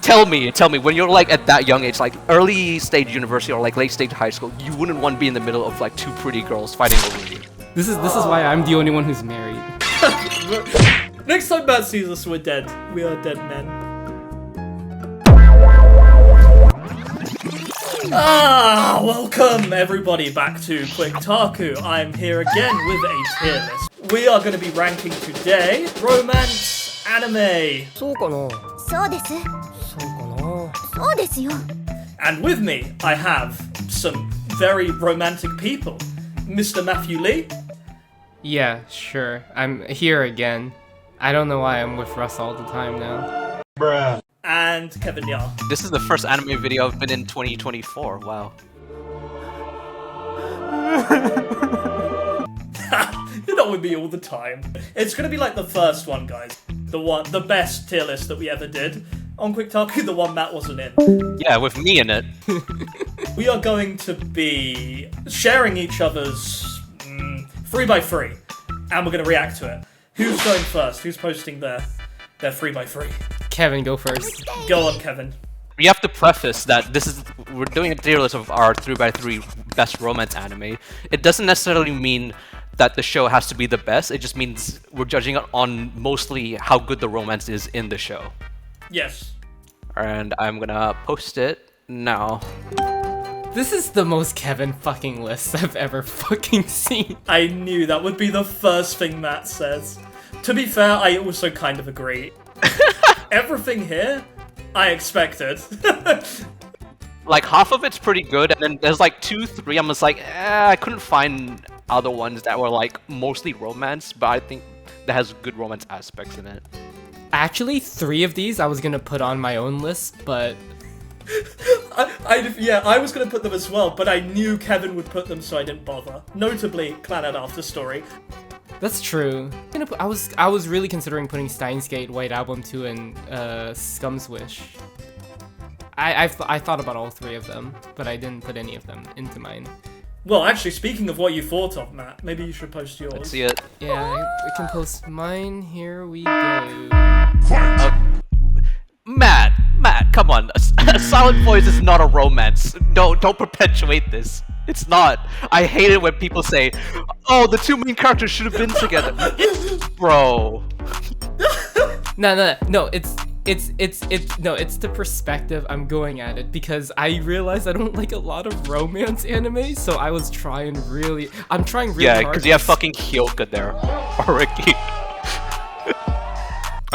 tell me, when you're like at that young age, like early stage university or like late stage high school, you wouldn't want to be in the middle of like two pretty girls fighting over you. This is why I'm the only one who's married. Next time Matt sees us, we're dead. We are dead men. Welcome everybody back to Quick Taku. I'm here again with a tier list. We are going to be ranking today romance anime. そうかなそうです。そうかなそうですよ。 And with me, I have some very romantic people. Mr. Matthew Lee. Yeah, sure. I'm here again. I don't know why I'm with Russ all the time now. Bruh. And Kevin Yar. This is the first anime video I've been in 2024. Wow. You're not with me all the time. It's gonna be like the first one, guys. The best tier list that we ever did on Quick Taku, the one Matt wasn't in. Yeah, with me in it. We are going to be sharing each other's 3x3, and we're gonna react to it. Who's going first? Who's posting their 3x3? Kevin, go first. Go on, Kevin. We have to preface that we're doing a tier list of our 3x3 best romance anime. It doesn't necessarily mean that the show has to be the best. It just means we're judging it on mostly how good the romance is in the show. Yes. And I'm gonna post it now. This is the most Kevin fucking list I've ever fucking seen. I knew that would be the first thing Matt says. To be fair, I also kind of agree. Everything here, I expected. Like half of it's pretty good, and then there's like 2, 3. I'm just like, I couldn't find other ones that were like mostly romance, but I think that has good romance aspects in it. Actually, 3 of these I was gonna put on my own list, but I was gonna put them as well, but I knew Kevin would put them, so I didn't bother. Notably, Planet After Story. that's true. I was really considering putting Steins Gate, White Album 2, and Scum's Wish. I thought about all 3 of them, but I didn't put any of them into mine. Well, actually, speaking of what you thought of, Matt, maybe you should post yours. Let's see it. Yeah, I can post mine. Here we go. Matt, come on. A Silent Voice is not a romance. No, don't perpetuate this. It's not. I hate it when people say, "Oh, the 2 main characters should have been together." Bro. No. It's the perspective I'm going at it, because I realized I don't like a lot of romance anime, so I'm trying really hard. Yeah, because you have fucking Hyoka there, or Ricky.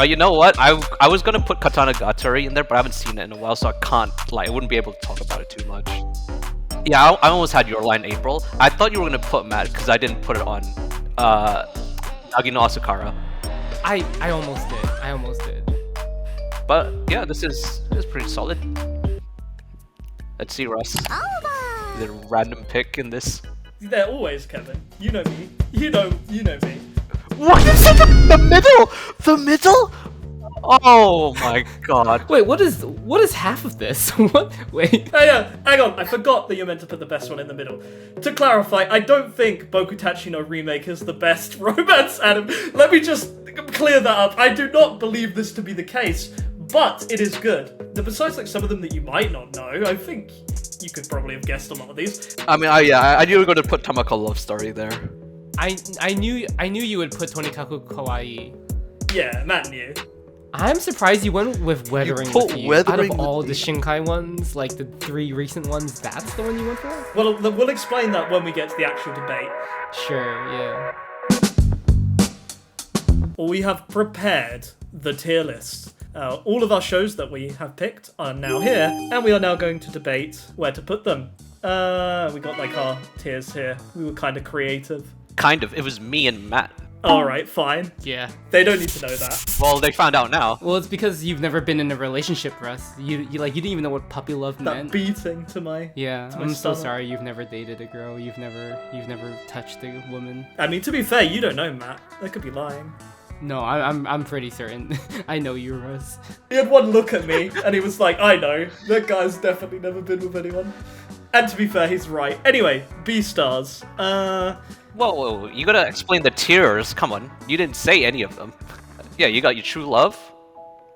You know what? I was gonna put Katana Gatari in there, but I haven't seen it in a while, so I wouldn't be able to talk about it too much. Yeah, I almost had your line, April. I thought you were gonna put Matt, because I didn't put it on Nagi no Asukara. I almost did. But yeah, this is pretty solid. Let's see, Russ. The random pick in this. They're always Kevin. You know me. You know me. What is in the middle? The middle? Oh my god. Wait, what is half of this? What? Wait. Hang on. I forgot that you're meant to put the best one in the middle. To clarify, I don't think Bokutachi no Remake is the best romance anime. Let me just clear that up. I do not believe this to be the case, but it is good. Besides, like, some of them that you might not know, I think you could probably have guessed a lot of these. I mean, I knew you were going to put Tamako Love Story there. I knew you would put Tonikaku Kawaii. Yeah, Matt knew. I'm surprised you went with Weathering put with You. Weathering Out of with all Me. the Shinkai ones, like the 3 recent ones, that's the one you went for? Well, we'll explain that when we get to the actual debate. Sure, yeah. We have prepared the tier list. All of our shows that we have picked are now here, and we are now going to debate where to put them. We got like our tiers here. We were kind of creative. Kind of. It was me and Matt. Alright, fine. Yeah. They don't need to know that. Well, they found out now. Well, it's because you've never been in a relationship, Russ. You didn't even know what puppy love That meant. beating to my... Yeah, to my I'm so stomach. sorry you've never dated a girl. You've never touched a woman. I mean, to be fair, you don't know, Matt. I could be lying. No, I'm pretty certain. I know you, Russ. He had one look at me, and he was like, I know. That guy's definitely never been with anyone. And to be fair, he's right. Anyway, B-stars. Whoa, you gotta explain the tiers. Come on, you didn't say any of them. Yeah, you got your True Love,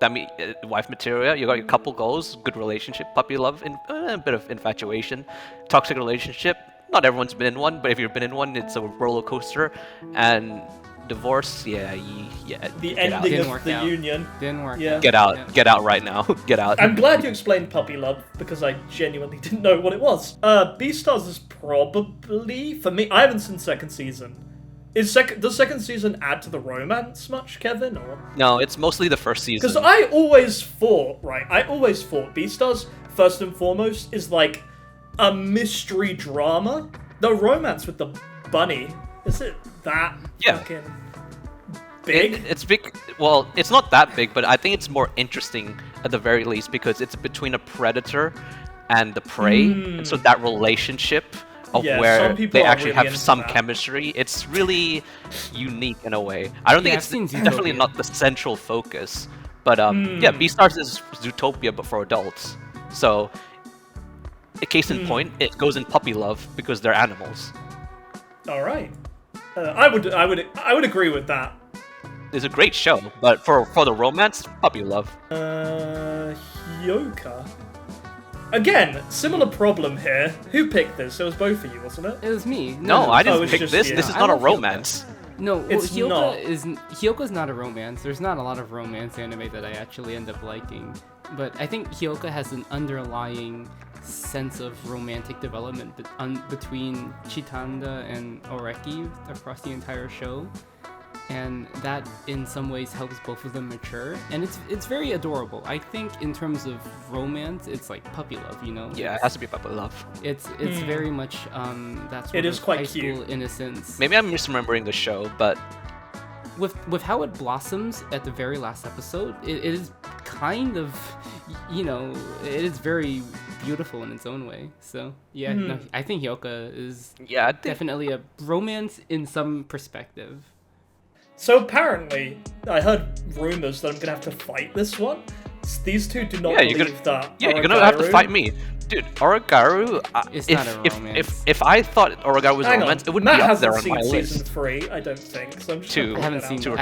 that mean wife material. You got your couple goals, good relationship, puppy love, and a bit of infatuation, toxic relationship. Not everyone's been in one, but if you've been in one, it's a roller coaster. And divorce, yeah. The get out. ending Didn't of work the out. union. Didn't work. Yeah. Get out. Yeah. Get out right now. Get out. I'm glad you explained puppy love because I genuinely didn't know what it was. Beastars is probably for me. I haven't seen second season. Does second season add to the romance much, Kevin? Or No, it's mostly the first season. because I always thought Beastars first and foremost is like a mystery drama. The romance with the bunny, is it that Yeah. fucking big? It's big. Well, it's not that big, but I think it's more interesting at the very least because it's between a predator and the prey, and so that relationship of Yeah, where some people they are actually really have into some that. chemistry. It's really unique in a way. I don't Yeah, think I've it's seen definitely Zootopia. not the central focus, but yeah, Beastars is Zootopia but for adults. So, a case in point, it goes in puppy love because they're animals. All right, I would agree with that. It's a great show, but for the romance, puppy love. Hyoka. Again, similar problem here. Who picked this? It was both of you, wasn't it? It was me. No, I Oh, didn't it's pick just this. you. This is I not a love Hyoka. romance. No, well, It's not. Hyoka's not a romance. There's not a lot of romance anime that I actually end up liking. But I think Hyoka has an underlying sense of romantic development between Chitanda and Oreki across the entire show. And that in some ways helps both of them mature. And it's very adorable. I think in terms of romance, it's like puppy love, you know? Yeah, it has to be puppy love. It's very much that sort It of is quite high cute. school innocence. Maybe I'm misremembering the show, but With how it blossoms at the very last episode, it is kind of, you know, it is very beautiful in its own way. So yeah, no, I think Hyoka is yeah, I think definitely a romance in some perspective. So apparently, I heard rumors that I'm gonna have to fight this one. These two do not Yeah, you're believe that. yeah, you're gonna have to Oragaru- fight me, dude. Oragaru. It's if, not a if, romance. if I thought Oragaru was a Hang romance, on, it wouldn't Matt be up hasn't there on seen my season list. 3, I don't think. So I'm just Two. gonna I haven't point it seen.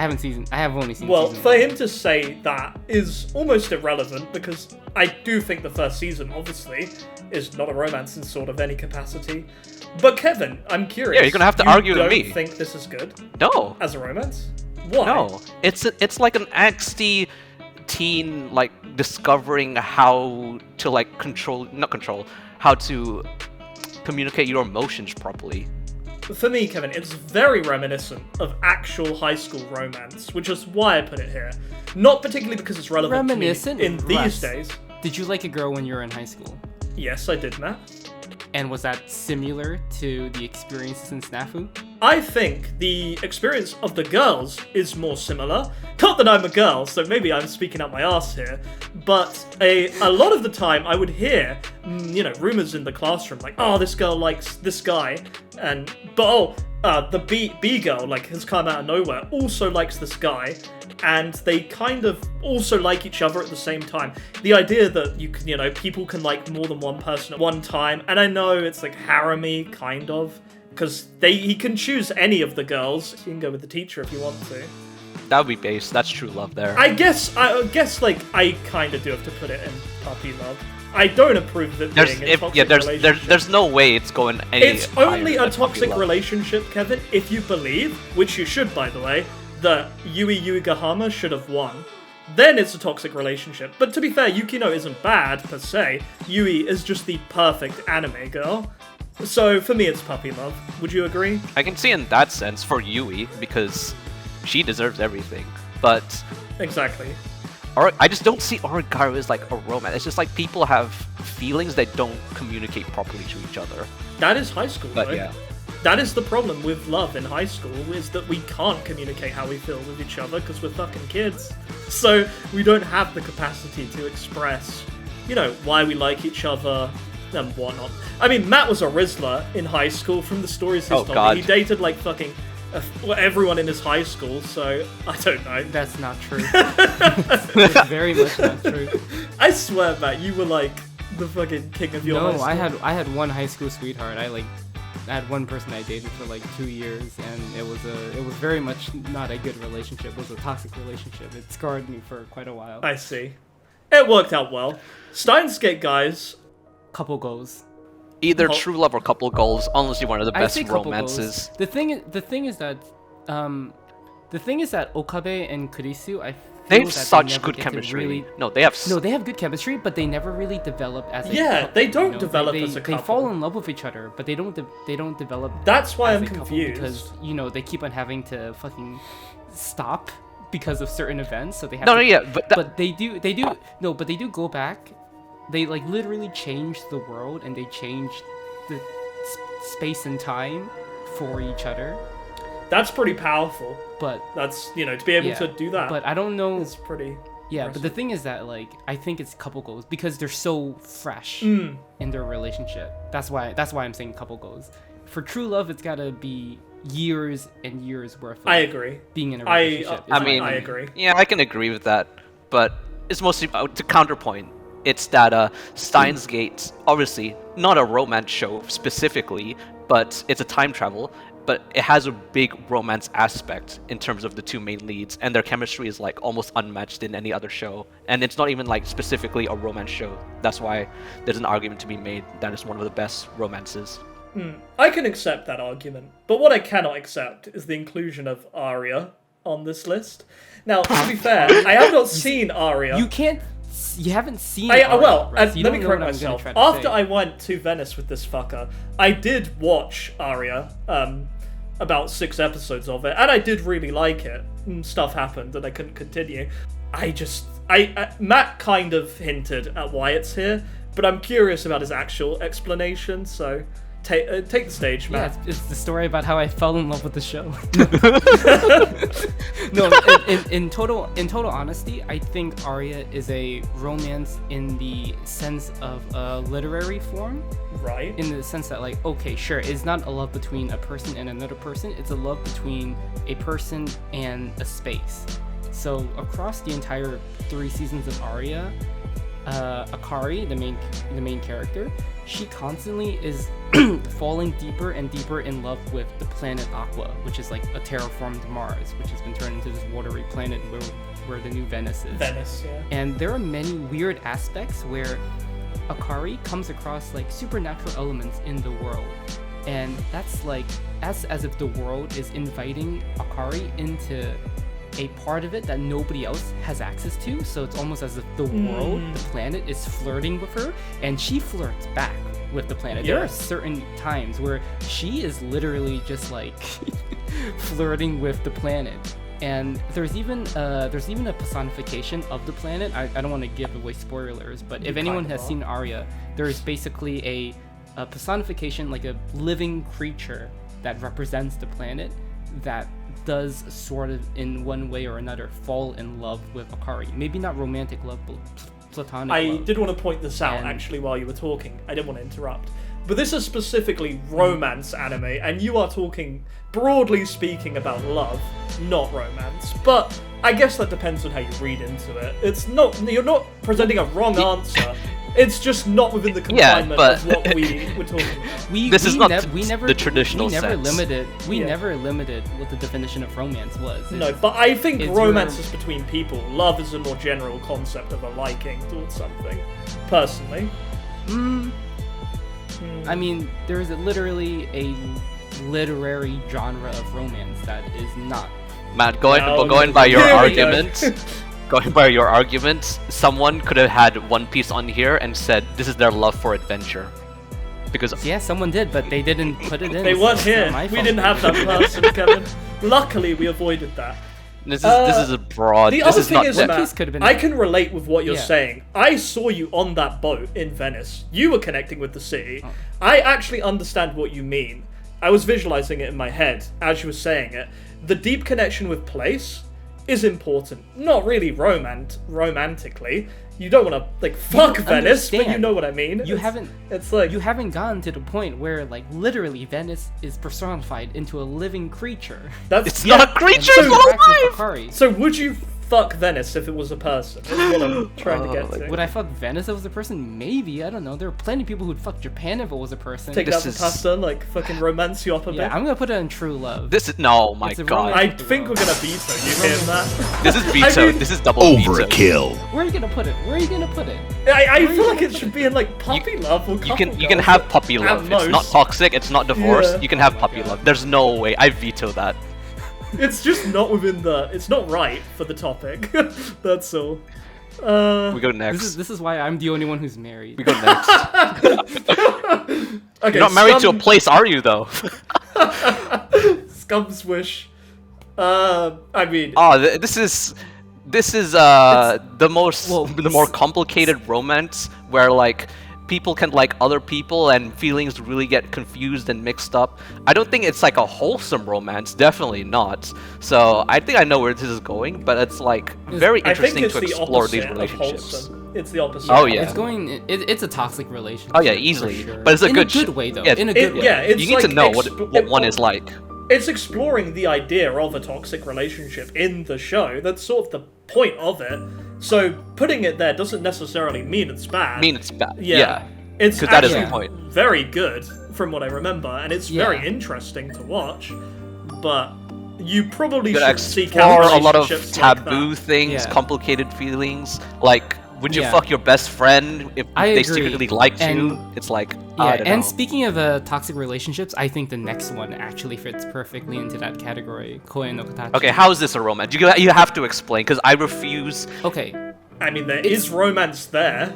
out. I have only seen. Well, season for one. him to say that is almost irrelevant because I do think the first season, obviously, is not a romance in sort of any capacity. But Kevin, I'm curious. Yeah, you're gonna have to you argue with don't me. think this is good No, as a romance? Why? no, it's like an angsty teen like discovering how to like how to communicate your emotions properly. For me, Kevin, it's very reminiscent of actual high school romance, which is why I put it here. Not particularly because it's relevant to me Reminiscent? in these Russ. days. Did you like a girl when you were in high school? Yes, I did, Matt. And was that similar to the experiences in Snafu? I think the experience of the girls is more similar. Not that I'm a girl, so maybe I'm speaking out my ass here, but a lot of the time I would hear, rumors in the classroom like, oh, this girl likes this guy, the B girl like has come out of nowhere, also likes this guy, and they kind of also like each other at the same time. The idea that you can, people can like more than one person at one time, and I know it's like harem-y, kind of, because he can choose any of the girls. You can go with the teacher if you want to. That would be base. That's true love there. I guess like I kind of do have to put it in puppy love. I don't approve of it being a toxic relationship. there's no way it's going any. It's only higher a than puppy toxic love. relationship, Kevin, if you believe, which you should, by the way, that Yui Yuigahama should have won. Then it's a toxic relationship. But to be fair, Yukino isn't bad, per se. Yui is just the perfect anime girl. So, for me, it's puppy love. Would you agree? I can see in that sense for Yui because she deserves everything, but Exactly. I just don't see Oragaru as like a romance. It's just like people have feelings that don't communicate properly to each other. That is high school, But though. yeah. That is the problem with love in high school, is that we can't communicate how we feel with each other because we're fucking kids. So we don't have the capacity to express, why we like each other and whatnot. I mean, Matt was a Rizzler in high school from the stories he's told God. me. He dated like fucking everyone in his high school, so I don't know. That's not true. It's very much not true. I swear, Matt, you were like the fucking king of your high No, school. I had one high school sweetheart. I had one person I dated for like 2 years, and it was very much not a good relationship. It was a toxic relationship. It scarred me for quite a while. I see. It worked out well. Steins Gate, guys. Couple goals. Either true love or couple goals, honestly one of the I best say couple romances. goals. The thing is that Okabe and Kurisu, They feel have that such never good get to chemistry. Really... No, they have. No, they have good chemistry, but they never really develop as a Yeah, couple, they don't you know? develop they, as a couple. They fall in love with each other, but they don't develop. That's why as I'm a couple confused. because they keep on having to fucking stop because of certain events, so they have. No, to, no, yeah, but they do but they do go back. They like literally change the world and they change the space and time for each other. That's pretty powerful. But that's to be able to do that. But I don't know. It's pretty. Yeah, impressive. but the thing is that like I think it's couple goals because they're so fresh in their relationship. That's why I'm saying couple goals. For true love, it's gotta be years and years worth of I agree. being in a relationship. I agree. Yeah, I can agree with that, but it's mostly to counterpoint. It's that Steins Gate, obviously not a romance show specifically, but it's a time travel. But it has a big romance aspect in terms of the two main leads, and their chemistry is like almost unmatched in any other show. And it's not even like specifically a romance show. That's why there's an argument to be made that it's one of the best romances. I can accept that argument, but what I cannot accept is the inclusion of Arya on this list. Now, to be fair, I have not seen Arya. You haven't seen. Well, right? So let me correct myself. After I went to Venice with this fucker, I did watch Arya, about 6 episodes of it, and I did really like it. Stuff happened and I couldn't continue. Matt kind of hinted at why it's here, but I'm curious about his actual explanation, so take the stage, Matt. Yeah, it's the story about how I fell in love with the show. No, in total honesty, I think Arya is a romance in the sense of a literary form. Right. In the sense that, like, okay, sure, it's not a love between a person and another person. It's a love between a person and a space. So across the entire 3 seasons of Arya, Akari, the main character, she constantly is falling deeper and deeper in love with the planet Aqua, which is like a terraformed Mars, which has been turned into this watery planet where the new Venice is. Venice, yeah. And there are many weird aspects where Akari comes across like supernatural elements in the world. And that's like as if the world is inviting Akari into a part of it that nobody else has access to. So it's almost as if the world, the planet, is flirting with her, and she flirts back with the planet. Yeah. There are certain times where she is literally just like flirting with the planet. And there's even a personification of the planet. I don't want to give away spoilers, but if anyone has seen Arya, there is basically a personification, like a living creature that represents the planet that does sort of in one way or another fall in love with Akari. Maybe not romantic love, but platonic love. I did want to point this out actually while you were talking. I didn't want to interrupt. But this is specifically romance anime, and you are talking, broadly speaking, about love, not romance. But I guess that depends on how you read into it. You're not presenting a wrong answer. It's just not within the confinement of what we were talking about. The traditional sense. We never limited what the definition of romance was. No, but I think romance is between people. Love is a more general concept of a liking towards something, personally. I mean, there is literally a literary genre of romance that is not. Matt, going by your argument, going by your argument, someone could have had One Piece on here and said this is their love for adventure. Because yeah, someone did, but they didn't put it in. They weren't here. We didn't have that person, Kevin. Luckily, we avoided that. This is a broad. The other thing is, Matt, I can relate with what you're saying. I saw you on that boat in Venice. You were connecting with the city. Oh. I actually understand what you mean. I was visualizing it in my head as you were saying it. The deep connection with place is important. Not really romantically. You don't want to fuck Venice, but you know what I mean. You haven't gotten to the point where literally Venice is personified into a living creature. It's not a creature, it's alive. So would you fuck Venice if it was a person. That's what I'm trying to get to. Would I fuck Venice if it was a person? Maybe. I don't know. There are plenty of people who'd fuck Japan if it was a person. Take that for pasta, like fucking romance you up a bit. Yeah, I'm gonna put it in True Love. This is no, my It's a god. I think we're gonna veto you in that. This is veto. I mean- This is double veto. Overkill. Where are you gonna put it? Where are you gonna put it? I feel like it should be in like puppy love or You couple can love, have puppy at love. It's not most. toxic. It's not divorce. Yeah. You can have puppy love. There's no way. I veto that. It's just not within the. It's not right for the topic. That's all. We go next. This is why I'm the only one who's married. We go next. Okay, You're not married to a place, are you? Though. Scum's wish. I mean, Oh, this is the more complicated romance where like people can like other people and feelings really get confused and mixed up. I don't think it's like a wholesome romance, definitely not. So I think I know where this is going, but it's like very I think interesting it's to the explore opposite these of relationships. wholesome. It's the opposite. Oh, yeah. It's going. It's a toxic relationship. Oh yeah, for easily, sure. but it's a in good a good way though. Yeah, in a good way. Yeah, it's you need to like know what one is like. It's exploring the idea of a toxic relationship in the show. That's sort of the point of it. So putting it there doesn't necessarily mean it's bad. I mean, it's bad. Yeah. Yeah. It's 'Cause that is actually the point. very good from what I remember, and it's Yeah. very interesting to watch. But you probably You gotta should seek out explore a lot of relationships like taboo that. things, Yeah. complicated feelings. Like, would you Yeah. fuck your best friend if I they agree. secretly liked you? And- It's like, Yeah, I don't and know. speaking of toxic relationships, I think the next one actually fits perfectly into that category. Koe no Katachi. Okay, how is this a romance? You have to explain, because I refuse. Okay. I mean, there It's- is romance there.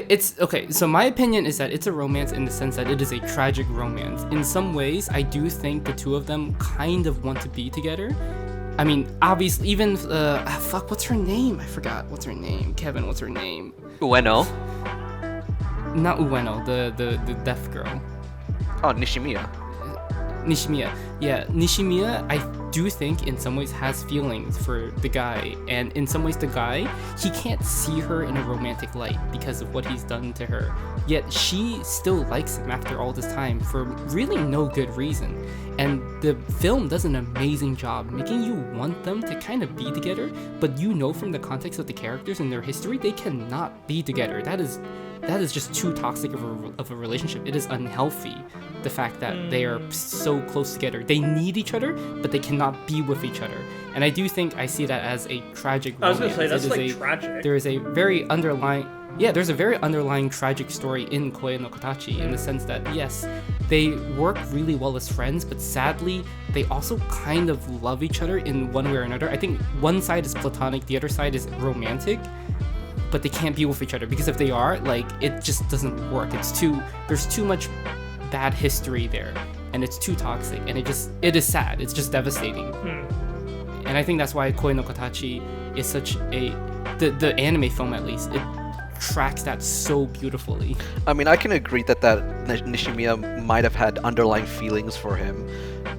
It's okay. So my opinion is that it's a romance in the sense that it is a tragic romance. In some ways, I do think the two of them kind of want to be together. I mean, obviously, even fuck, what's her name? I forgot. What's her name? Kevin, what's her name? Ueno. Not Ueno, the deaf girl. Oh, Nishimiya. Nishimiya. Yeah, Nishimiya, I do think in some ways has feelings for the guy, and in some ways the guy, he can't see her in a romantic light because of what he's done to her. Yet she still likes him after all this time for really no good reason. And the film does an amazing job making you want them to kind of be together, but you know from the context of the characters and their history, they cannot be together. That is just too toxic of a relationship. It is unhealthy, the fact that they are so close together. They need each other, but they cannot be with each other. And I do think I see that as a tragic I was romance. gonna say, that's It is like tragic. There is a very underlying... Yeah, there's a very underlying tragic story in Koe no Katachi in the sense that, yes, they work really well as friends, but sadly, they also kind of love each other in one way or another. I think one side is platonic, the other side is romantic, but they can't be with each other because if they are, like, it just doesn't work. There's too much bad history there, and it's too toxic, and it is sad. It's just devastating. And I think that's why Koe no Katachi is such the anime film at least, it tracks that so beautifully. I mean, I can agree that Nishimiya might have had underlying feelings for him,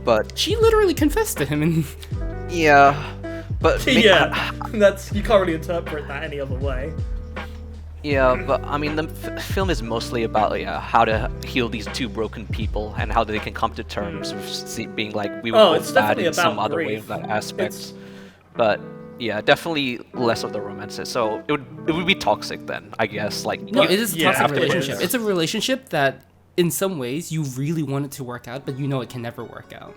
but She literally confessed to him, and yeah, but Yeah, that's you can't really interpret that any other way. Yeah, but I mean, the film is mostly about how to heal these two broken people and how they can come to terms with being like we were Oh, both it's bad definitely in some about other way grief. of that aspect. It's- But yeah, definitely less of the romances. So it would be toxic then, I guess. Like no, it is a Yeah, toxic it is. relationship. It's a relationship that, in some ways, you really want it to work out, but you know it can never work out.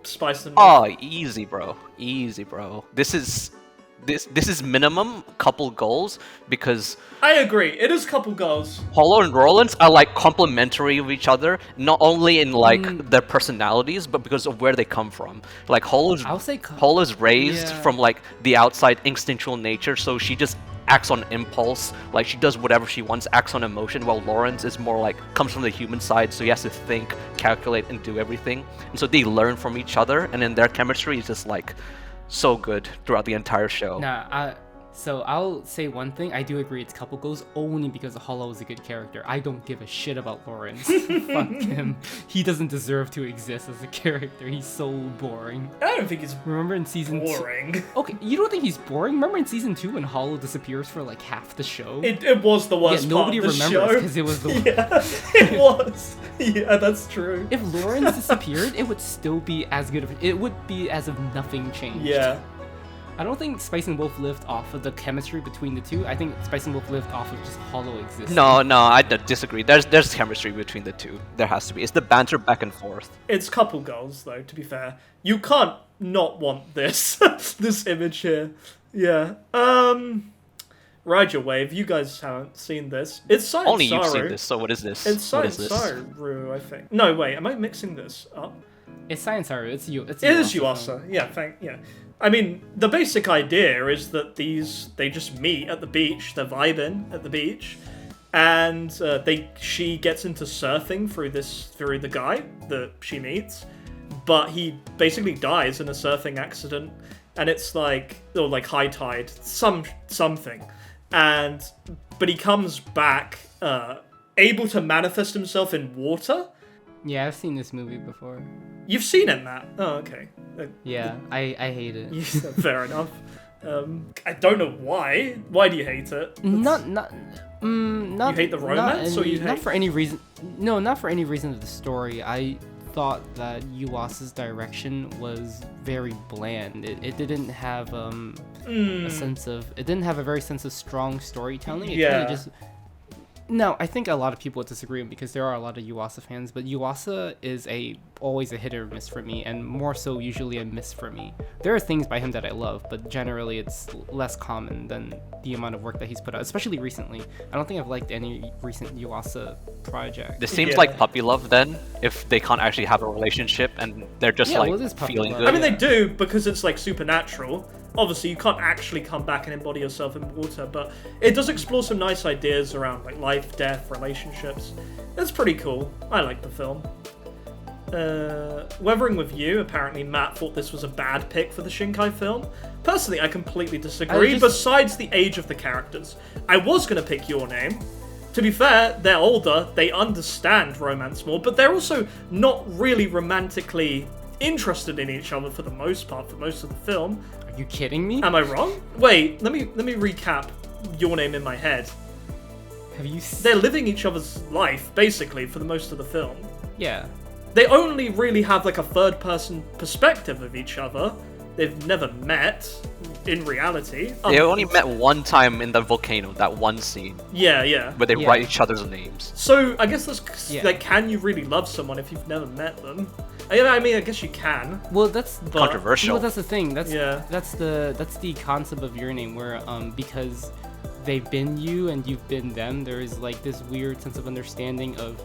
Spice and oh, easy, bro. Easy, bro. This is minimum couple goals because I agree. It is couple goals. Hollow and Rollins are like complementary of each other, not only in like their personalities, but because of where they come from. Like I'll say Hollow's raised yeah. from like the outside instinctual nature, so she just acts on impulse, like she does whatever she wants, acts on emotion, while Lawrence is more like comes from the human side, so he has to think, calculate, and do everything. And so they learn from each other, and then their chemistry is just like so good throughout the entire show. So I'll say one thing. I do agree it's couple goals only because Hollow is a good character. I don't give a shit about Lawrence. Fuck him. He doesn't deserve to exist as a character. He's so boring. I don't think it's Remember in season boring. 2? Okay, you don't think he's boring? Remember in season 2 when Hollow disappears for like half the show? It was the worst yeah, nobody part of the remembers show. because it was the Yeah, it was. Yeah, that's true. If Lawrence disappeared, it would still be as good. It would be as if nothing changed. Yeah. I don't think Spice and Wolf lived off of the chemistry between the two. I think Spice and Wolf lived off of just hollow existence. No, I disagree. There's chemistry between the two. There has to be. It's the banter back and forth. It's couple goals, though, to be fair. You can't not want this. This image here. Yeah. Ride Your Wave. You guys haven't seen this. It's Science Only Saru. you've seen this, so what is this? It's What is Science this? Saru, I think. No, wait. Am I mixing this up? It's Science Saru. It's you. It It is Yuasa. Yeah. I mean, the basic idea is that they just meet at the beach. They're vibing at the beach, and she gets into surfing through the guy that she meets, but he basically dies in a surfing accident, and it's like high tide, something, but he comes back able to manifest himself in water. Yeah, I've seen this movie before. You've seen it, Matt? Oh, okay. Yeah, I hate it. Fair enough. I don't know why. Why do you hate it? Not. You hate the romance, or you hate? Not for any reason. No, not for any reason of the story. I thought that Yuasa's direction was very bland. It didn't have a sense of. It didn't have a very sense of strong storytelling. It kind of just. No, I think a lot of people would disagree because there are a lot of Yuasa fans, but Yuasa is always a hit or miss for me, and more so usually a miss for me. There are things by him that I love, but generally it's less common than the amount of work that he's put out, especially recently. I don't think I've liked any recent Yuasa project. This seems like puppy love then, if they can't actually have a relationship and they're just it is puppy feeling love. good. I mean, they do because it's like supernatural. Obviously, you can't actually come back and embody yourself in water, but it does explore some nice ideas around like life, death, relationships. It's pretty cool. I like the film. Weathering with You. Apparently, Matt thought this was a bad pick for the Shinkai film. Personally, I completely disagree. Besides the age of the characters, I was gonna pick Your Name. To be fair, they're older, they understand romance more, but they're also not really romantically interested in each other for the most part, for most of the film. Are you kidding me? Am I wrong? Wait, let me recap Your Name in my head. Have you? They're living each other's life, basically, for the most of the film. Yeah. They only really have like a third-person perspective of each other. They've never met in reality. They only met one time in the volcano, that one scene. Yeah. Where they write each other's names. So, I guess that's, like, can you really love someone if you've never met them? I mean, I guess you can. Well, that's controversial. Well, that's the thing. That's the the concept of Your Name, where because they've been you and you've been them, there is like this weird sense of understanding of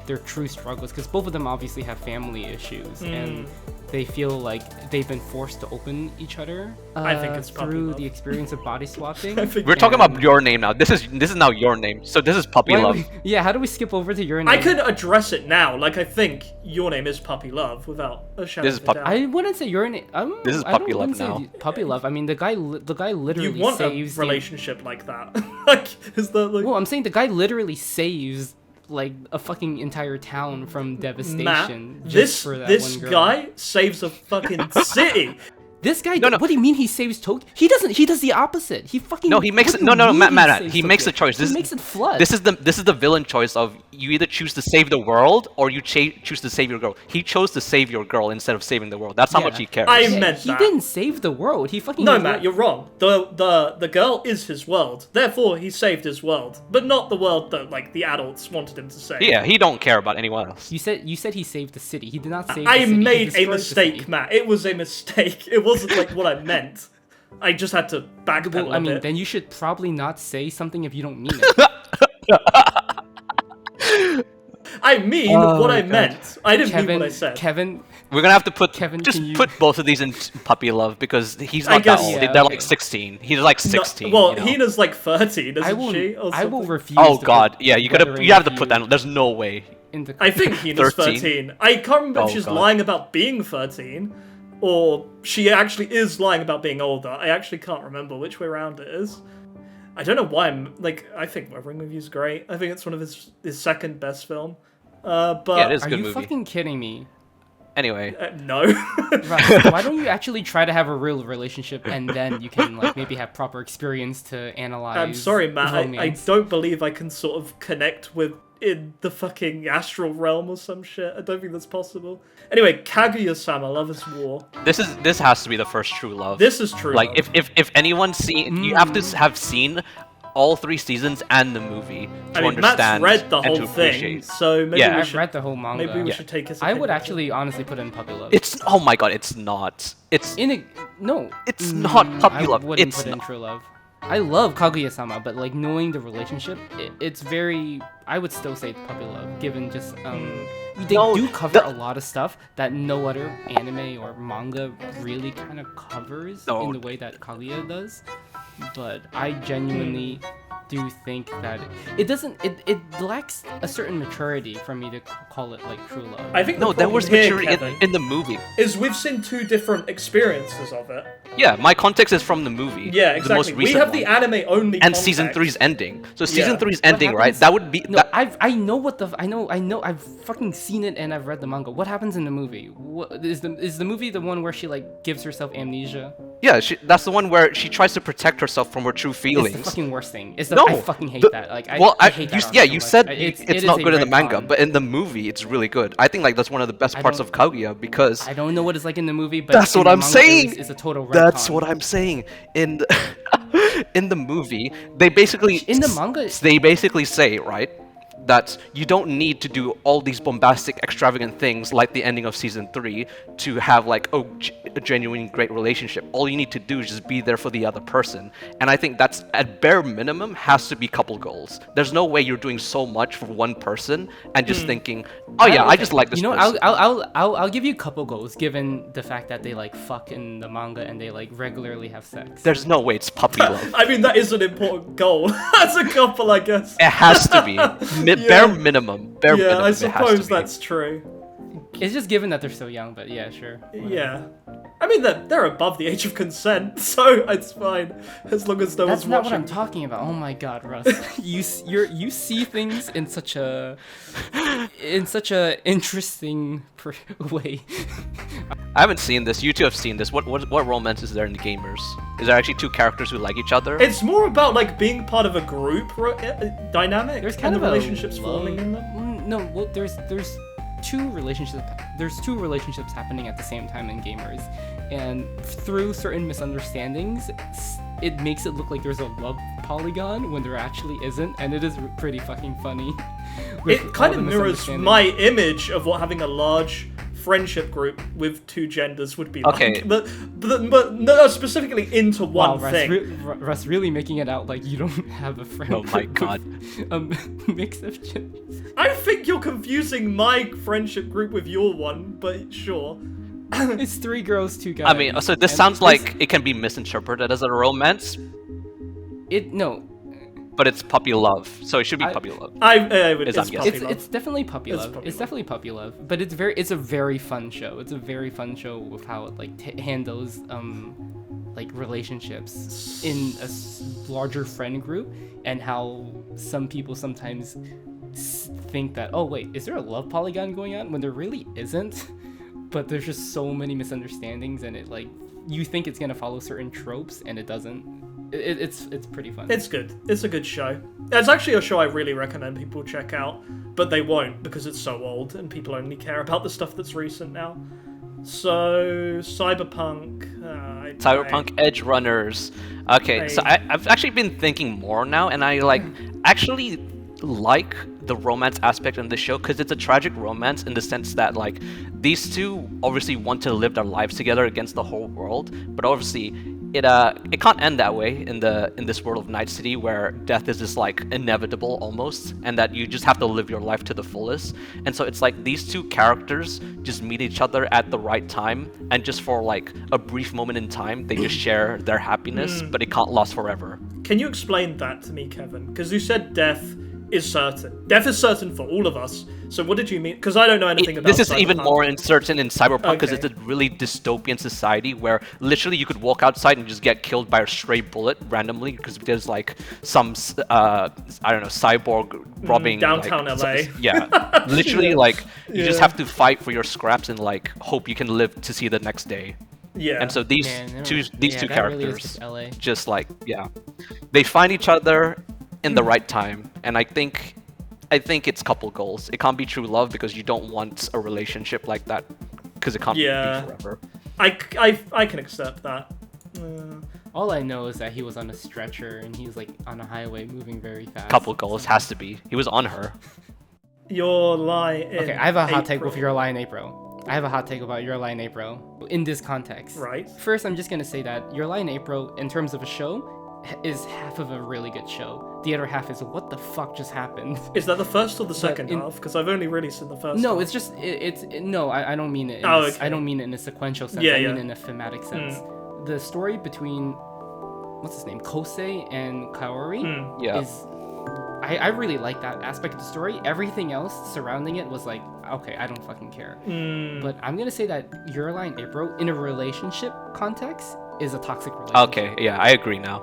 their true struggles, because both of them obviously have family issues and they feel like they've been forced to open each other I think it's through the experience of body swapping. We're talking about Your Name now. This is now Your Name. So this is puppy love. How do we skip over to Your Name? I could address it now. Like, I think Your Name is puppy love without a shadow of a doubt. I wouldn't say Your Name. This is puppy love now. Puppy love. I mean, the guy literally you want saves a relationship like that. Like, is that like? Well, I'm saying the guy literally saves like a fucking entire town from devastation. Matt, just for that this one girl. guy saves a fucking city. This guy, no. What do you mean he saves Tokyo? He doesn't. He does the opposite. He fucking. No, he makes it. No, Matt. He makes a choice. He makes it flood. This is the villain choice of you either choose to save the world or you choose to save your girl. He chose to save your girl instead of saving the world. That's how much he cares. I meant he that. didn't save the world. He fucking. No, Matt, you're wrong. The girl is his world. Therefore, he saved his world, but not the world that like the adults wanted him to save. Yeah, he don't care about anyone else. You said he saved the city. He did not save. I the city. made a mistake, Matt. It was a mistake. It wasn't like what I meant. I just had to backpedal Well, a bit. then you should probably not say something if you don't mean it. I mean what I meant. I didn't mean what I said. Kevin, we're gonna have to put Kevin, put both of these in puppy love because he's not that old. They're like 16. He's like 16. No, well, you know? Hina's like 13, isn't she? Or I will something? refuse. Oh to God, put yeah, you have to put that. There's no way. I think Hina's 13. I can't remember if she's lying about being 13, or she actually is lying about being older. I actually can't remember which way around it is. I don't know why I think Weathering with You is great. I think it's one of his second best film. But yeah, it is a Are good you movie. fucking kidding me? Anyway. No. Right, why don't you actually try to have a real relationship and then you can like maybe have proper experience to analyze. I'm sorry, Matt. I romance. don't believe I can sort of connect with in the fucking astral realm or some shit. I don't think that's possible. Anyway, Kaguya-sama, Love is War. This has to be the first true love. This is true. Like love. if anyone's seen, you have to have seen all 3 seasons and the movie to I mean, understand Matt's read the and whole to thing, appreciate. so maybe Yeah. we I've should. read the whole manga. Maybe we should take his. I would opinion. actually honestly put in puppy love. It's oh my god, it's not. It's No. It's not puppy love. I wouldn't It's put in not. true love. I love Kaguya-sama, but like knowing the relationship, it's very. I would still say puppy love, given just they No, do cover a lot of stuff that no other anime or manga really kind of covers No. in the way that Kaguya does. But I genuinely do think that it doesn't. It lacks a certain maturity for me to call it like true love. I think no, the there problem was here, maturity Kevin, in the movie. is we've seen 2 different experiences of it. Yeah, my context is from the movie. Yeah, The most exactly. We recent have the one. anime only. And season context. 3's ending. So season Yeah. 3's What ending, right? happens- That would be No, that, I know what the I know I've fucking seen it and I've read the manga. What happens in the movie? What is the movie the one where she like gives herself amnesia? yeah, that's the one where she tries to protect herself from her true It's feelings. the fucking worst thing. It's No, I fucking hate the- that. Like well, I hate that. yeah, so you much. said It it's is not a good in the manga, retcon. but in the movie, it's really good. I think like that's one of the best I parts don't- of Kaguya because I don't know what it's like in the movie, but that's in what the I'm manga, saying. It's a total retcon. That's what I'm saying. In the, in the movie, they basically In the manga- they basically say right that you don't need to do all these bombastic, extravagant things like the ending of season 3 to have like a genuine great relationship. All you need to do is just be there for the other person, and I think that's at bare minimum has to be couple goals. There's no way you're doing so much for one person and just thinking, oh yeah, I just like this You know, person. I'll give you a couple goals given the fact that they like fuck in the manga and they like regularly have sex. There's no way it's puppy love. I mean, that is an important goal. That's a couple, I guess. It has to be. Bare minimum. Bare Yeah, minimum. I it has to suppose be. that's true. It's just given that they're so young, but yeah, sure. Yeah. I mean, they're above the age of consent, so it's fine as long as no That's one's not watching. what I'm talking about. Oh my god, Russ. you see things in such a interesting way. I haven't seen this. You two have seen this. What romance is there in the gamers? Is there actually 2 characters who like each other? It's more about like being part of a group dynamic. There's kind and of the a relationships love- forming in them. No, well, there's 2 relationships. There's 2 relationships happening at the same time in gamers, and through certain misunderstandings, it makes it look like there's a love polygon when there actually isn't, and it is pretty fucking funny. with It kind all of the mirrors misunderstandings. my image of what having a large friendship group with 2 genders would be Okay. like. But no, specifically into Wow, one thing. Russ really making it out like you don't have a friend. Oh my group god. with a mix of genders. I think you're confusing my friendship group with your one, but sure. It's 3 girls, 2 guys. I mean, so this and sounds this- like it can be misinterpreted as a romance, no. but it's puppy love. So it should be I- puppy love. I would. Is It's I'm puppy guessing. love. It's definitely puppy It's love. puppy It's love. definitely puppy love, but it's a very fun show. It's a very fun show with how it like handles like relationships in a larger friend group, and how some people sometimes think that, oh wait, is there a love polygon going on when there really isn't? But there's just so many misunderstandings, and it like you think it's gonna follow certain tropes, and it doesn't. It's pretty fun. It's good. It's a good show. It's actually a show I really recommend people check out, but they won't because it's so old and people only care about the stuff that's recent now. So, Cyberpunk. Cyberpunk Edge Runners. Okay, so I've actually been thinking more now, and I like actually like the romance aspect in this show because it's a tragic romance in the sense that like these 2 obviously want to live their lives together against the whole world, but obviously it can't end that way in this world of Night City where death is just like inevitable almost, and that you just have to live your life to the fullest. And so it's like these 2 characters just meet each other at the right time, and just for like a brief moment in time they just share their happiness, but it can't last forever. Can you explain that to me, Kevin? Because you said death is certain. Death is certain for all of us. So what did you mean? Because I don't know anything about This is even Cyberpunk. more uncertain in Cyberpunk because Okay. it's a really dystopian society where literally you could walk outside and just get killed by a stray bullet randomly because there's like some I don't know, cyborg robbing downtown like, LA. Yeah, literally Yeah. like you just Yeah. have to fight for your scraps and like hope you can live to see the next day. Yeah. And so these Man, two yeah, that really is characters just LA. just like they find each other in the right time, and I think I think it's couple goals. It can't be true love because you don't want a relationship like that because it can't Yeah. be forever. I can accept that. All I know is that he was on a stretcher and he was like on a highway moving very fast. Couple goals has to be. He was on her. Your lie in Okay, I have a hot take April. with your lie in April. I have a hot take about Your Lie in April in this context. Right. First, I'm just gonna say that Your Lie in April, in terms of a show, is half of a really good show. The other half is what the fuck just happened. Is that the first or the second in- half? Because I've only really seen the first. No, half. it's just no. I don't mean it. Oh, okay. I don't mean it in a sequential sense. Yeah, I yeah. mean in a thematic sense. The story between what's his name, Kosei and Kaori, Yeah. is. I really like that aspect of the story. Everything else surrounding it was like, okay, I don't fucking care. But I'm gonna say that Your Lie in April, in a relationship context, is a toxic relationship. Okay, yeah, I agree now.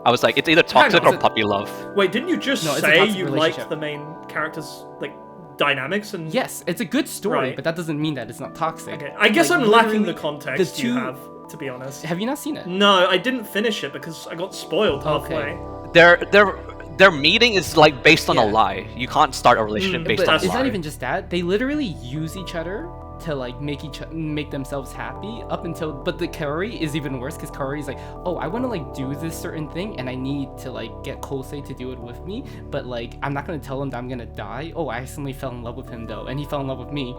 I was like, it's either toxic on. or puppy love. Wait, didn't you just No, it's a say toxic you relationship. liked the main characters like dynamics and? Yes, it's a good story, Right. but that doesn't mean that it's not toxic. Okay, I guess Like, I'm lacking the literally, context the you two- have, to be honest. Have you not seen it? No, I didn't finish it because I got spoiled halfway. Their meeting is like based on a Yeah. lie. You can't start a relationship based But on a it's lie. not even just that. They literally use each other to like make themselves happy up until. But the Kaori is even worse because Kaori is like, oh, I want to like do this certain thing and I need to like get Kosei to do it with me. But like, I'm not gonna tell him that I'm gonna die. Oh, I accidentally fell in love with him though, and he fell in love with me.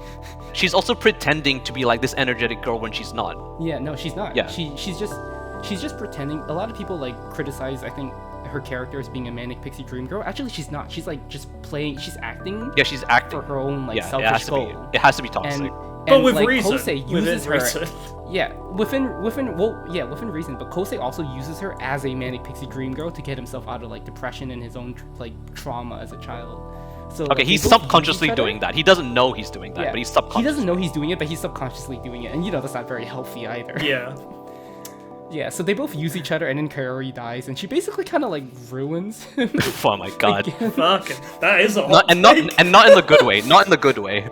She's also pretending to be like this energetic girl when she's not. Yeah, no, she's not. Yeah. She's just pretending. A lot of people like criticize, I think, her character as being a manic pixie dream girl. Actually, she's not. She's like just playing. She's acting Yeah, she's acting. for her own like Yeah, it selfish has to be. goal. It has to be toxic. But with like, reason. Kosei Within uses her. reason. Yeah, within reason. But Kosei also uses her as a manic pixie dream girl to get himself out of like depression and his own like trauma as a child. So Okay, like, he's they both use subconsciously each other. doing that. He doesn't know he's doing that, Yeah, but he's he subconscious. doesn't know he's doing it, but he's subconsciously doing it, and you know that's not very healthy either. Yeah. Yeah, so they both use each other, and then Kaori dies, and she basically kind of like ruins him. Oh my god. again. Fucking, that is a hot Not, and not take. and not in the good way. Not in the good way.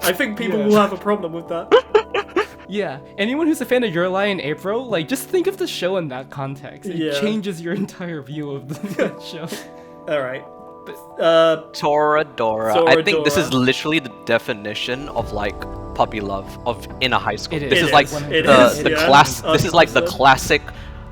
I think people Yeah. will have a problem with that. Yeah, anyone who's a fan of Your Lie in April, like just think of the show in that context. It Yeah. changes your entire view of the show. All right. Toradora. I think this is Toradora. literally the definition of like puppy love of in a high school. It This is. is like It the is, the yeah. class. This is like the 100%. classic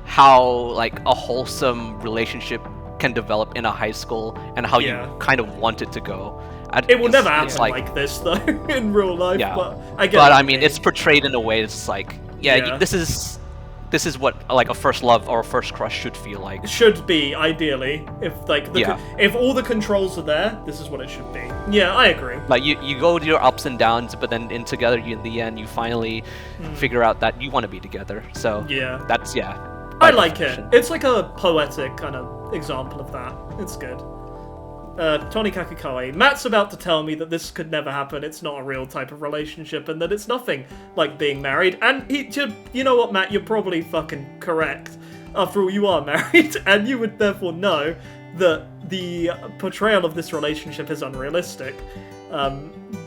how like a wholesome relationship can develop in a high school and how Yeah. you kind of want it to go. It will never It's happen like this though in real life. Yeah. But I get. But what I you mean, it's portrayed in a way that's like, yeah, Yeah. this is what like a first love or a first crush should feel like. It should be ideally if like Yeah. if all the controls are there, this is what it should be. Yeah, I agree. Like you go to your ups and downs, but then in together, you in the end, you finally figure out that you want to be together. So Yeah. that's I by like definition. it. It's like a poetic kind of example of that. It's good. Tony Kakukawai. Matt's about to tell me that this could never happen. It's not a real type of relationship, and that it's nothing like being married. And you know what, Matt? You're probably fucking correct. After all, you are married, and you would therefore know that the portrayal of this relationship is unrealistic.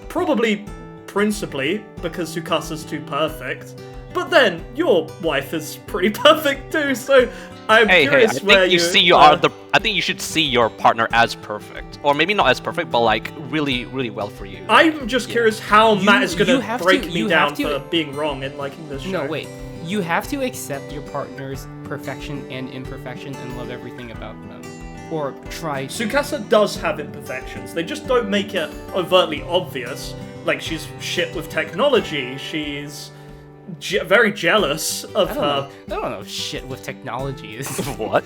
Probably, principally because Tsukasa's too perfect. But then your wife is pretty perfect too. So I'm Hey, I curious think where you see you are the. I think you should see your partner as perfect, or maybe not as perfect, but like really, really well for you. I'm just curious how Matt is you gonna have break to- me you down have to- for being wrong in liking this show. No, wait. You have to accept your partner's perfection and imperfection and love everything about them. Or try to. Tsukasa does have imperfections. They just don't make it overtly obvious. Like she's shit with technology. She's very jealous of I don't her. know. I don't know shit with technology is. What?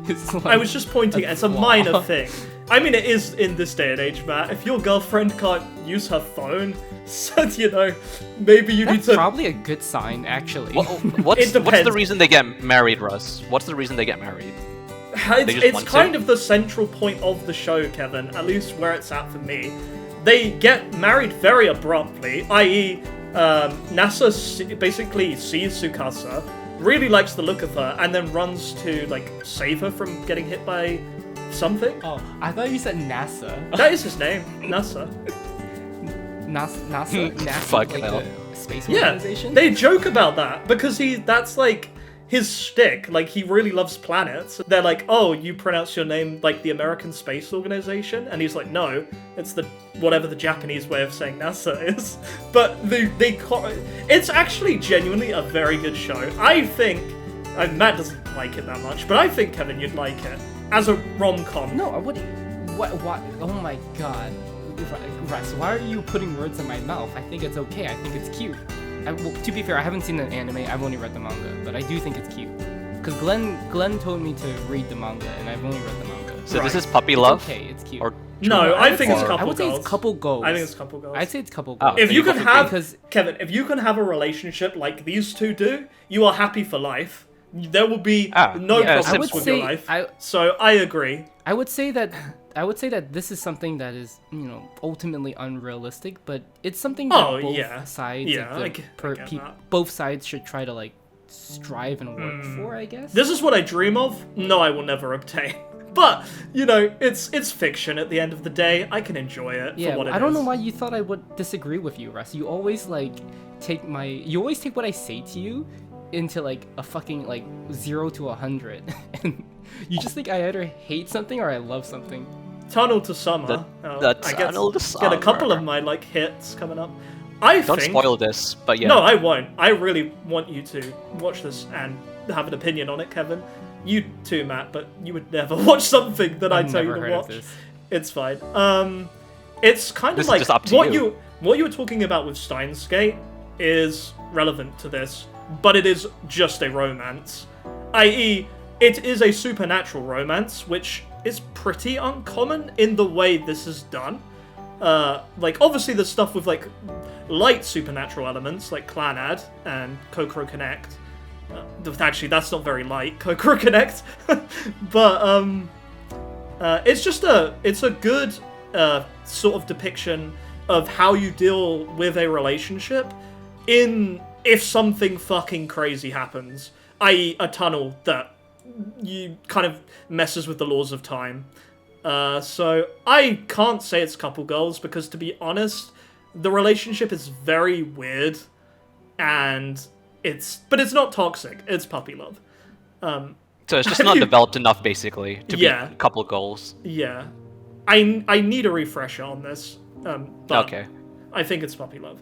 It's like I was just pointing. It's a flaw. minor thing. I mean, it is in this day and age, Matt. If your girlfriend can't use her phone, so you know, maybe you That's need to. probably a good sign, actually. What's the depends. reason they get married, Russ? What's the reason they get married? It's, just want to. kind of the central point of the show, Kevin, at least where it's at for me. They get married very abruptly, i.e., Nasa basically sees Tsukasa, really likes the look of her, and then runs to, like, save her from getting hit by something. Oh, I thought you said NASA. That is his name, Nasa. NASA, Fuck like hell. the space Yeah, organization. they joke about that, because that's, like, his shtick. Like, he really loves planets. They're like, oh, you pronounce your name like the American Space Organization? And he's like, no, it's the whatever the Japanese way of saying NASA is. But it's actually genuinely a very good show. I think, Matt doesn't like it that much, but I think, Kevin, you'd like it. As a rom-com. No, what? Oh my god. Russ, why are you putting words in my mouth? I think it's okay. I think it's cute. Well, to be fair, I haven't seen an anime. I've only read the manga, but I do think it's cute. Because Glenn told me to read the manga, and I've only read the manga. So this is puppy love? It's okay, it's cute. Or No, I think it's couple I would say goals. it's couple goals. I think it's couple goals. I'd say it's couple Oh, goals. If you go can for have, because- Kevin, if you can have a relationship like these two do, you are happy for life. There will be no yeah, problems with your life. So I agree. I would say that this is something that is, ultimately unrealistic, but it's something that both sides, both sides should try to like strive and work for, I guess. This is what I dream of. No, I will never obtain. But it's fiction. At the end of the day, I can enjoy it for what it is. I don't know why you thought I would disagree with you, Russ. You always take what I say to you into like a fucking like 0 to 100, and you just think I either hate something or I love something. Tunnel to Summer. The Tunnel to Summer. Get a couple of my hits coming up. Don't spoil this, but yeah. No, I won't. I really want you to watch this and have an opinion on it, Kevin. You too, Matt, but you would never watch something that I tell you to watch. It's fine. It's kind of like just up to you. What you were talking about with Steins Gate is relevant to this, but it is just a romance. I.e., it is a supernatural romance, which is pretty uncommon in the way this is done. Like, obviously there's stuff with, like, light supernatural elements, like Clanad and Kokoro Connect. Actually, that's not very light, Kokoro Connect. But, it's a good, sort of depiction of how you deal with a relationship if something fucking crazy happens. I.e., a tunnel that you kind of messes with the laws of time. So I can't say it's couple goals because, to be honest, the relationship is very weird, and but it's not toxic. It's puppy love. So it's just not developed enough, basically, to be a couple goals. Yeah, I need a refresher on this. But okay. I think it's puppy love.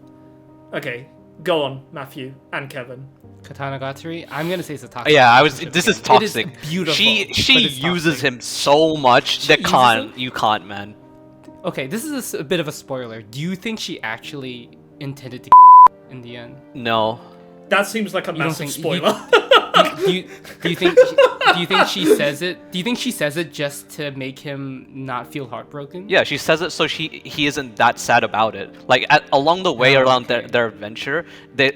Okay, go on, Matthew and Kevin. Katanagatari, I'm gonna say it's a toxic. Yeah, this is toxic. It is beautiful. She uses him so much that you can't, man. Okay, this is a bit of a spoiler. Do you think she actually intended to in the end? No. That seems like a massive spoiler. Do you think she says it? Do you think she says it just to make him not feel heartbroken? Yeah, she says it so he isn't that sad about it. Like along the way around their adventure,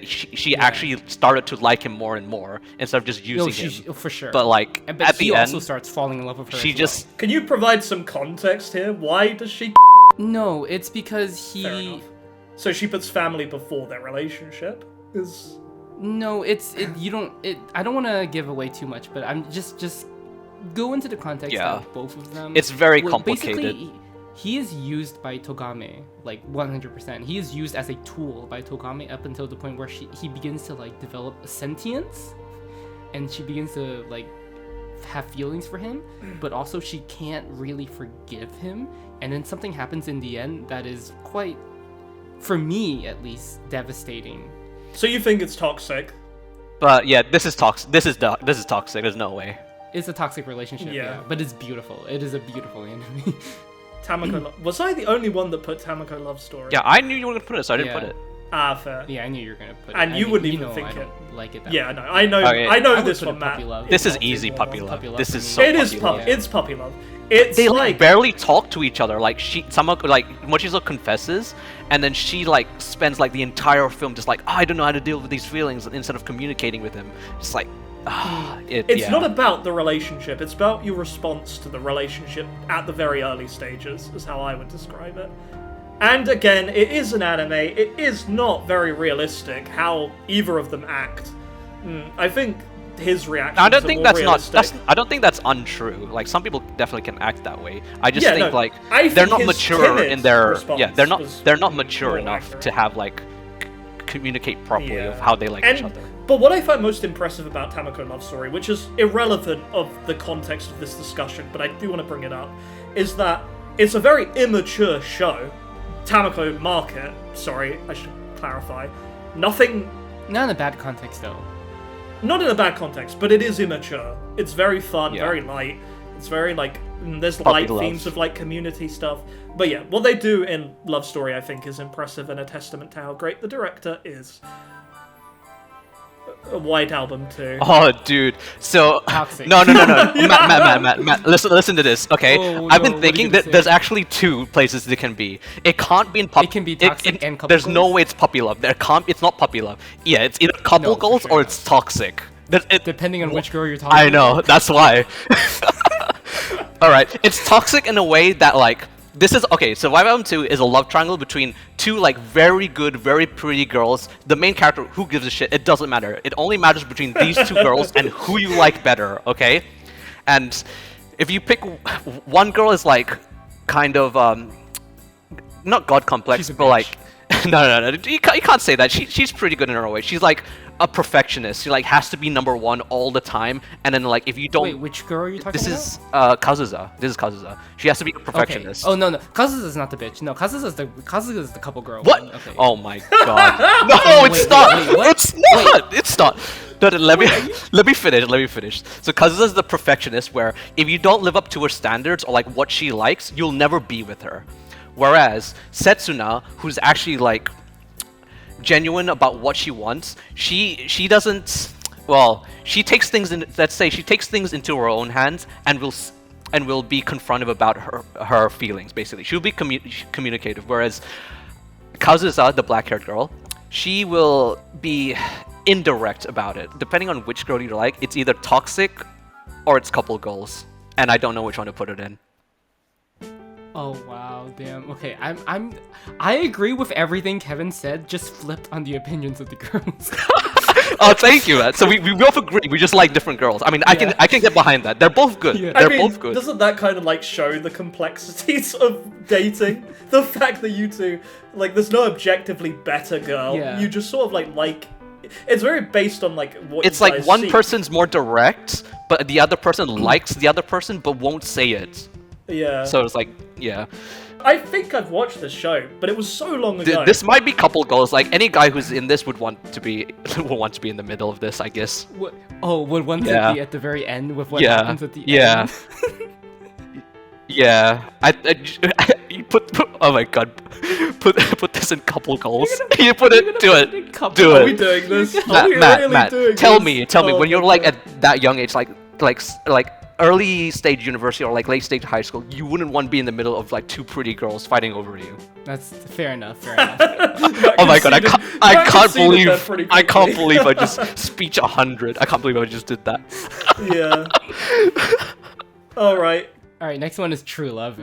she actually started to like him more and more instead of just using him. For sure. But like at the end, also starts falling in love with her. She just. Can you provide some context here? Why does she? No, it's because Fair enough. So she puts family before their relationship. No, I don't want to give away too much, but I'm just go into the context of both of them. It's very complicated. Basically, he is used by Togame, like 100%. He is used as a tool by Togame up until the point where he begins to like develop a sentience, and she begins to like have feelings for him, but also she can't really forgive him. And then something happens in the end that is quite, for me at least, devastating. So you think it's toxic? But yeah, this is toxic. This is toxic. There's no way. It's a toxic relationship, yeah, but it's beautiful. It is a beautiful anime. Tamako was I the only one that put Tamako Love Story? Yeah, I knew you were gonna put it, so I didn't put it. Ah, fair. Yeah, I knew you were gonna put it. And you wouldn't even think I it. Don't like it. Yeah, no, I know. Okay. I know this one, Matt. This is easy puppy love. This is so. It's puppy love. They like barely talk to each other. Like Mochizo confesses, and then she like spends like the entire film just like, I don't know how to deal with these feelings, instead of communicating with him. It's like, it's not about the relationship. It's about your response to the relationship at the very early stages. Is how I would describe it. And again, it is an anime. It is not very realistic how either of them act. I think his reaction. I don't think I don't think that's untrue. Like some people definitely can act that way. I just think they're not mature in their they're not mature enough to have like communicate properly of how they like each other. But what I find most impressive about Tamako Love Story, which is irrelevant of the context of this discussion, but I do want to bring it up, is that it's a very immature show. Tamako Market, sorry, I should clarify. Nothing... Not in a bad context, though. Not in a bad context, but it is immature. It's very fun, Yeah. very light. It's very, like, there's Puppy light love. themes of, like, community stuff. But yeah, what they do in Love Story, I think, is impressive and a testament to how great the director is. A White Album too. Oh, dude. So Toxic. no. Matt. Listen to this. Okay, Oh, I've no, been what are you thinking gonna that say? there's actually two places it can be. It can't be in puppy. It can be toxic and couple There's no goals? way it's puppy love. It's not puppy love. Yeah, it's either couple No, for goals sure or not. it's toxic. Depending on which girl you're talking I about. know. That's why. All right, it's toxic in a way that like. This is okay. So White Album 2 is a love triangle between two like very good, very pretty girls. The main character, who gives a shit? It doesn't matter. It only matters between these two girls and who you like better. Okay, and if you pick one girl is like kind of not god complex, She's a but bitch. like no. You can't say that. She's pretty good in her way. She's like a perfectionist. She like has to be number one all the time. And then like if you don't, Wait, which girl are you talking this about? is Kazuza. This is Kazuza. She has to be a perfectionist. Okay. Oh no. Kazuza's not the bitch. No, Kazuza's the couple girl. What? One. Okay. Oh my god. No, it's wait, not. wait, what? It's not. It's not. No, let me finish. So Kazuza's the perfectionist where if you don't live up to her standards or like what she likes, you'll never be with her. Whereas Setsuna, who's actually like genuine about what she wants, she doesn't, well, she takes things in, let's say she takes things into her own hands and will be confrontive about her feelings. Basically, she'll be communicative, whereas Kazusa, the black-haired girl, she will be indirect about it. Depending on which girl you like, it's either toxic or it's couple goals, and I don't know which one to put it in. Oh wow, damn. Okay, I agree with everything Kevin said, just flipped on the opinions of the girls. Oh, thank you, man. So we both agree. We just like different girls. I mean, I Yeah. can get behind that. They're both good. Yeah. They're I mean, both good. doesn't that kind of like show the complexities of dating? The fact that you two, like, there's no objectively better girl. Yeah. You just sort of like. It's very based on like what. It's you like guys one see. person's more direct, but the other person likes the other person but won't say it. Yeah. So it's like, yeah. I think I've watched this show, but it was so long ago. This might be couple goals. Like any guy who's in this would want to be in the middle of this, I guess. What? Oh, would one Yeah. be at the very end with what Yeah. happens at the Yeah. end? Yeah. You put oh my god. Put this in couple goals. You put it. Do it. Do Are we it. doing this? Are Matt, we Matt, really Matt, doing tell this? me, Oh when you're my like God. at that young age, like early stage university or like late stage high school, you wouldn't want to be in the middle of like two pretty girls fighting over you. That's fair enough. Fair enough. Oh my god, I Matt can't conceded that pretty believe I can't quickly. believe I just speech 100. I can't believe I just did that. Yeah. All right. All right, next one is True Love.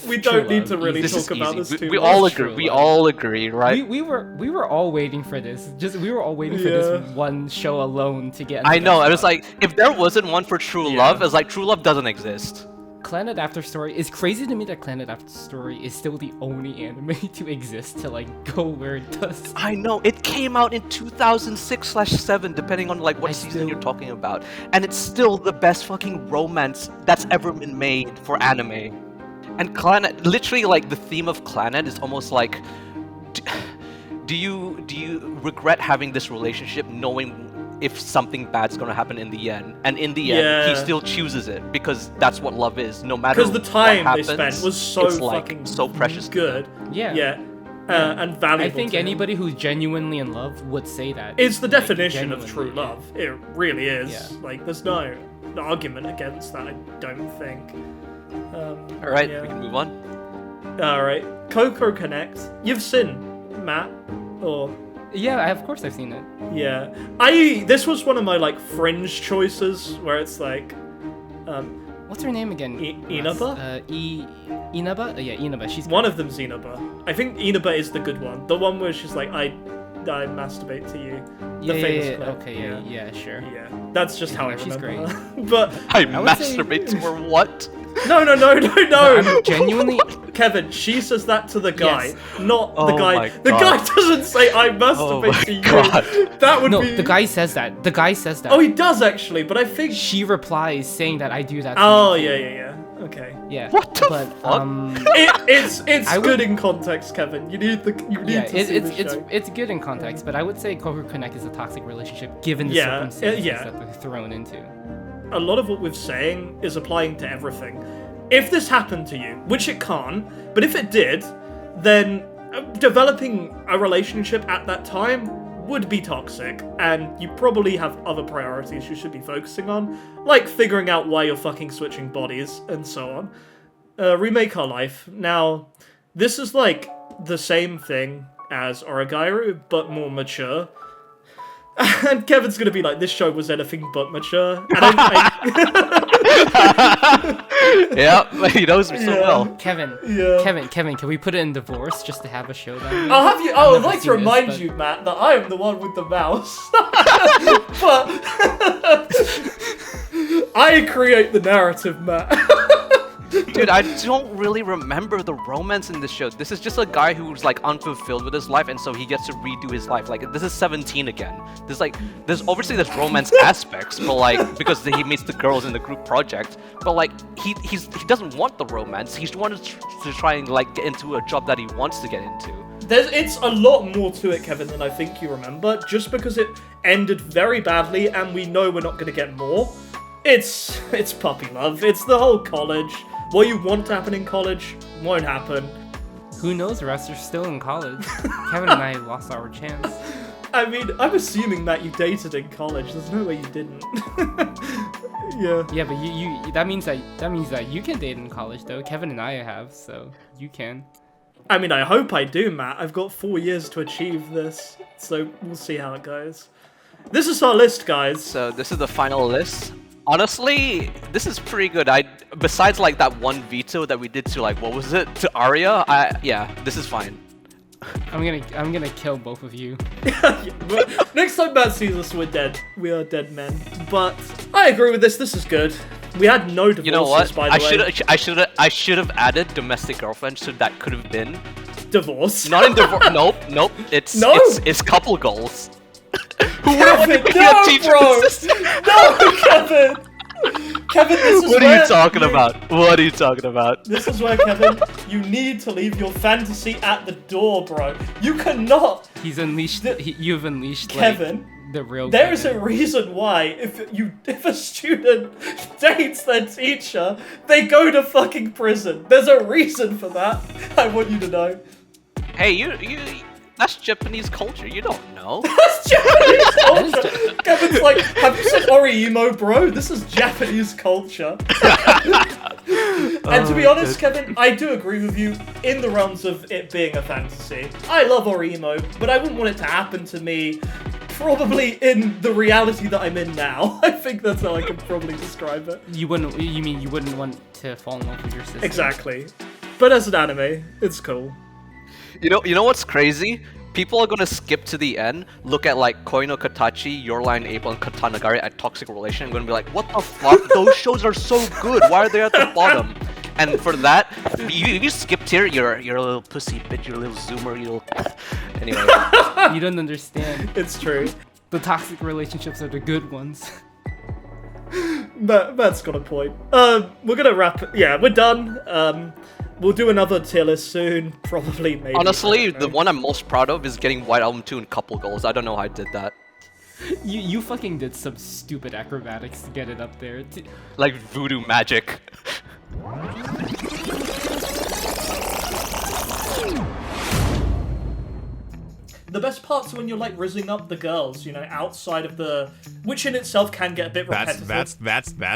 We True don't need Love, to really This talk is about easy. this too We much. all True agree. We love. all agree, right? We were all waiting for this. We were all waiting for Yeah. this one show alone to get. I into know. that I was spot. like, if there wasn't one for True Yeah. Love, it's like True Love doesn't exist. Clannad After Story. It's crazy to me that Clannad After Story is still the only anime to exist to like go where it does. I know. It came out in 2006/7, depending on like what I season still- you're talking about, and it's still the best fucking romance that's ever been made for anime. And Clannad, literally, like the theme of Clannad is almost like, do you regret having this relationship, knowing if something bad's gonna happen in the end? And in the end, he Yeah. still chooses it because that's what love is. No matter Because the time what they happens, spent was so it's like fucking so precious. to them. good. Yeah. Yeah. And valuable. I think to him. anybody who's genuinely in love would say that. It's the Like, definition of genuinely, true yeah. love. It really is. Yeah. Like, there's no argument against that, I don't think. All right, yeah. we can move on. Alright. Coco Connect. You've seen, Matt? Or... Yeah, of course I've seen it. Yeah. This was one of my, like, fringe choices, where it's like... What's her name again? Inaba? Inaba? Yeah, Inaba. She's One of them's Inaba. I think Inaba is the good one. The one where she's like, I masturbate to you. The yeah, famous yeah, clip. okay, yeah, sure. Yeah. That's just how I she's remember great. her. But... I would say- masturbate to her what? No. I'm genuinely. Kevin, she says that to the guy, Yes. not the Oh guy. my The guy God. doesn't say, I Oh masturbate my to you. God. That would No, be... the guy says that. The guy says that. Oh, he does actually, but I think... She replies saying that I do that to Oh, you. yeah. Okay. Yeah. What the but, fuck? It's I would- good in context, Kevin. You need to Yeah, see the show. it's good in context, but I would say Koku Connect is a toxic relationship given the Yeah, circumstances yeah. that they're thrown into. A lot of what we're saying is applying to everything. If this happened to you, which it can't, but if it did, then developing a relationship at that time would be toxic, and you probably have other priorities you should be focusing on, like figuring out why you're fucking switching bodies and so on. Remake Our Life. Now, this is like the same thing as Origairu, but more mature. And Kevin's gonna be like, this show was anything but mature. And Yeah, he knows me so Yeah. well. Kevin, Yeah. Kevin, can we put it in divorce just to have a showdown? I'll have you. I would never like to seen this, remind but- you, Matt, that I am the one with the mouse. But I create the narrative, Matt. Dude, I don't really remember the romance in this show. This is just a guy who's like unfulfilled with his life, and so he gets to redo his life. Like, this is 17 again. There's obviously this romance aspects, but like, because he meets the girls in the group project, but like, he doesn't want the romance. He's wanted to try and like get into a job that he wants to get into. It's a lot more to it, Kevin, than I think you remember. Just because it ended very badly, and we know we're not going to get more. It's puppy love. It's the whole college. What you want to happen in college won't happen. Who knows? Russ, you're still in college. Kevin and I lost our chance. I mean, I'm assuming that you dated in college. There's no way you didn't. Yeah. Yeah, but you that means that you can date in college though. Kevin and I have, so you can. I mean, I hope I do, Matt. I've got 4 years to achieve this, so we'll see how it goes. This is our list, guys. So this is the final list. Honestly, this is pretty good. Besides like that one veto that we did to like, what was it, to Arya? Yeah, this is fine. I'm gonna kill both of you. Yeah, but next time Matt sees us, we're dead. We are dead men. But I agree with this. This is good. We had no divorces, You know what? by the way. I should have added domestic girlfriend, so that could have been Divorce. not in divorce. Nope. No. It's couple goals. Who would want to Kevin, be no, a teacher bro! assistant? No, Kevin! Kevin, this is What where are you talking about? What are you talking about? This is where, Kevin, you need to leave your fantasy at the door, bro. You cannot. He's unleashed. You've unleashed Kevin, like, the real. There is a Kevin. reason why if a student dates their teacher, they go to fucking prison. There's a reason for that. I want you to know. Hey, you. That's Japanese culture. You don't know. That's Japanese culture. Kevin's like, have you seen Orihimo, bro? This is Japanese culture. And to be honest, Kevin, I do agree with you in the realms of it being a fantasy. I love Orihimo, but I wouldn't want it to happen to me probably in the reality that I'm in now. I think that's how I can probably describe it. You mean you wouldn't want to fall in love with your sister? Exactly. But as an anime, it's cool. You know what's crazy? People are gonna skip to the end, look at like Koi no Katachi, Your Line April, and Katanagari at Toxic Relation, and gonna be like, what the fuck? Those shows are so good. Why are they at the bottom? And for that, you skipped here. You're a little pussy bitch. You're a little zoomer. You little. Anyway. You don't understand. It's true. The toxic relationships are the good ones. Matt's got a point. We're gonna wrap it. Yeah, we're done. We'll do another tier list soon, probably, maybe. Honestly, I don't the know. one I'm most proud of is getting White Album 2 in couple goals. I don't know how I did that. You fucking did some stupid acrobatics to get it up there. Like voodoo magic. The best part's when you're like rizzing up the girls, you know, outside of the, which in itself can get a bit repetitive. That's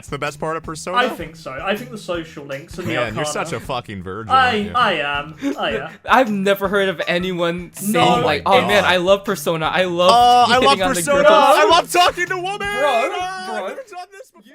the best part of Persona. I think so. I think the social links and the Man, arcana. you're such a fucking virgin. aren't you? I am. I've never heard of anyone saying No, like, my "Oh man, God. I love Persona. I love I love hitting on the Persona. girls." I love talking to women. Bro, I've bro. never done this before.